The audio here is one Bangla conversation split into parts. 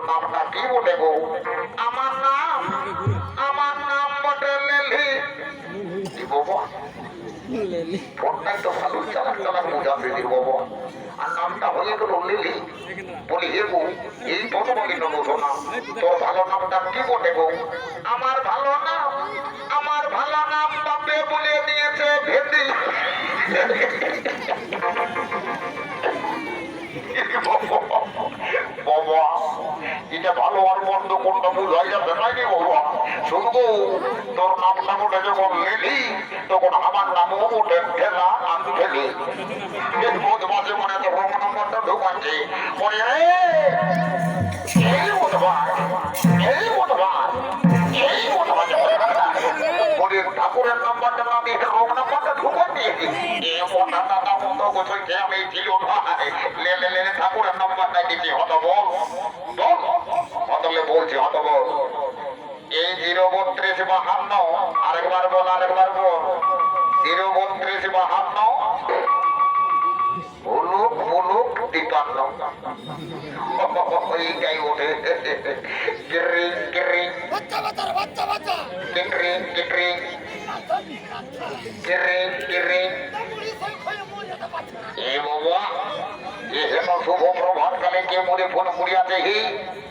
নামটা কি বলে গো? আমার নাম বটে লেলি। কি বাবা ফোনটাই তো ভালো চালাক চালাক বোঝাবে দিদি বাবা। আর নামটা হয়ে গেল লিলি। বলি হে গো, এই তো তোমাকে নবো না, তোর ভালো নামটা কি বটে গো? আমার ভালো নাম বাপে বলে দিয়েছে ভেন্ডি। বাবা এটা ভালো আর মন্দ কোনটা বোঝাই যাবে নাকি বাবা? শুনবো তোর নামটা ওঠে যখন লিলি, তখন আমার নামও ওঠে ঠেলা আমি ঠেলি। মাঝে মনে তো রং নাম্বারটা ঢুকাচ্ছে পরে এই বোধবার ঠাকুরের নাম্বারটা না দিয়ে রোগ নাম্বারটা ঢুকান দিয়েছি। দাদা মতো কোথায় আমি ছিল লে ঠাকুরের নাম্বারটা দিচ্ছি। হত বল হতলে বলছি হত বল এই 03252 আরেকবার বল 03252 মুলুক 53 এইটাই ওঠে কিরিং কিরিং কিরিং কিরিং কিরিং কিরিং। এ বাবা এ হেন শুভ প্রভাত কালে কে মরে ফোন করিয়াছে হি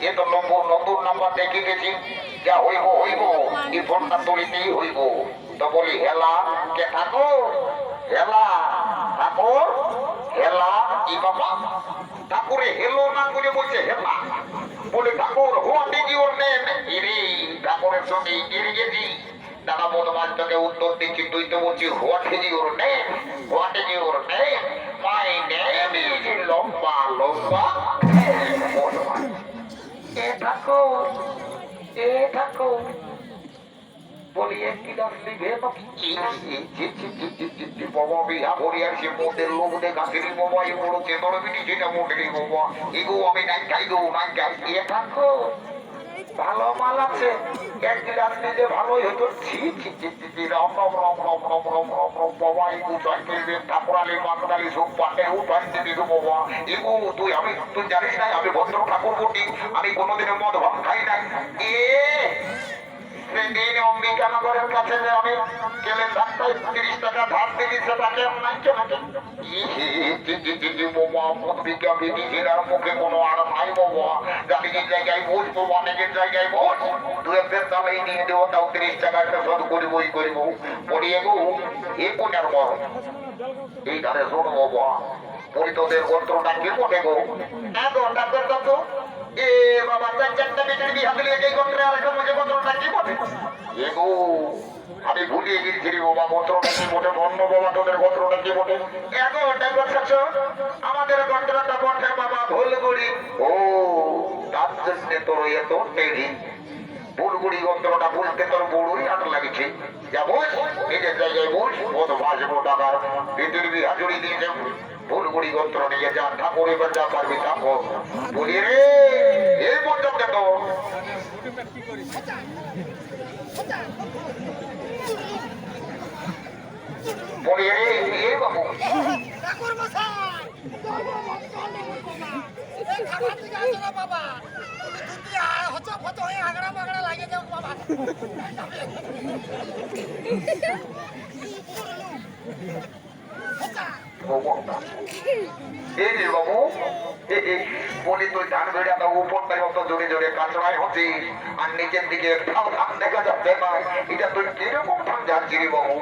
এ তো নতুন নাম্বার দেখে গেছি। যা হইব এই ফোনটা তুলিতেই হইব। তো বলি হেলা কে ঠাকুর হেলা কি বাবা? ঠাকুরে হেলো না করে বলছে হেলা। বলে ঠাকুর হোয়াট ইজ ইউর নেম? ইরে ঠাকুরের সঙ্গে ইংরেজি গেছি। দাদা বদমাস তোকে উত্তর দিচ্ছি, তুই তো বলছি what is your name? My name is লম্বা। এ ঠাকুর বলি একটি গাছ লিখে বাবা বিহা ভরি আসছে মোটের লোক দেখাচ্ছি বাবা। এই বড় চেতর বিটি সেটা মোটেরই বাবা। এগো আমি নাই খাই গো নাই খাই। এ ঠাকুর ভালো মাল আছে, এক গিলাস নিলে ভালোই হতো। রাম রাম রাম রাম রাম রাম রাম রাম বাবা। এগু চাইতে ঠাকুরালি মাকড়ালি সব পাটে উঠাই দিবি গো বাবা। এগু তুই জানিস নাই আমি ভদ্র ঠাকুর বটি, আমি কোনোদিনের মদ ভাব খাই নাই। সেদিন অম্বিকানগরের কাছে যে আমি গেলেন ধাক্কায় 30 টাকা ধার দিলি, সেটাকে নাইছো নাকি? অম্বিকা বিধিশিলার মুখে কোনো আর নাই বাবা। জানিকের জায়গায় বোঝ বাবা, অনেকের জায়গায় বোঝ। দু একদের তালেই নিয়ে দেবো, তাও 30 টাকা একটা শোধ করিবই করিব। পড়িয়ে গো এ কোনের বর এই ধারে শোন বাবা, পরিতদের গোত্রটা কে বটে গো? হ্যাঁ গো ডাক্তার তো এ বাবা চারটা বেটির বিহা দিলে এই গোত্রে আর একটা মজে গোত্রটা কি বটে? এগো আমি ভুলিয়ে গেছি রে বাবা, গোত্রটা কি বটে? ধন্য বাবা তোদের গোত্রটা কি বটে? এগো ডাক্তার আমাদের গোত্রটা বটে বাবা ভুলগুড়ি। ও তার জন্য তোর এত দেরি। ভুলগুড়ি গোত্রটা বলতে তোর বড়ই আট লাগছে। যা বল নিজের জায়গায় বল, কত ভাসবো টাকার ভিতর বিহা জড়ি দিয়েছে। ভুলগুড়ি গোত্র নিয়ে যা ঠাকুর এবার যা পারবি ঠাকুর। বলি রে এই বলতাম দেখো বলি রে এ বাবু বাবা আগড়া বাগড়া লাগে যাও বাবা। বাবু বলি তুই ধান বেড়া উপরটাই অত জোরে জোরে কাঁচড়াই হচ্ছিস, আর নিচের দিকে একটাও ধান দেখা যাচ্ছে না। এটা তুই কিরকম ধান যাচ্ছি রে বাবু?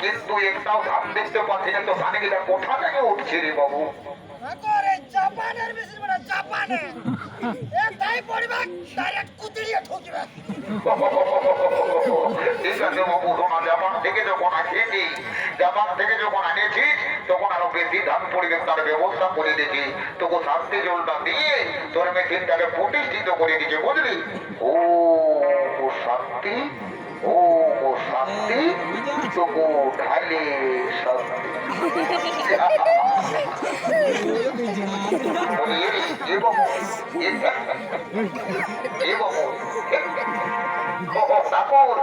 কিন্তু একটাও ধান দেখতে পাচ্ছি না, তো ধানে গিলা কোথা থেকে উঠছে রে বাবু? জাপানের বেশি বড় জাপানে একটাই পড়বে ডাইরেক্ট কুতিরিয়ে ঠকিবে। ঠিক আছে বাবু, শোনা জাপান থেকে যখন আসেছি, জাপান থেকে যখন আনেছিস তখন আরো বেশি ধান পড়বে, তার ব্যবস্থা করে দিয়েছি। তোকে শান্তি জলটা দিয়ে তোর মেশিনটাকে প্রতিষ্ঠিত করে দিয়েছে, বুঝলি? ও শান্তি, ও শান্তি তোকে ঢালে শান্তি। ঠাকুর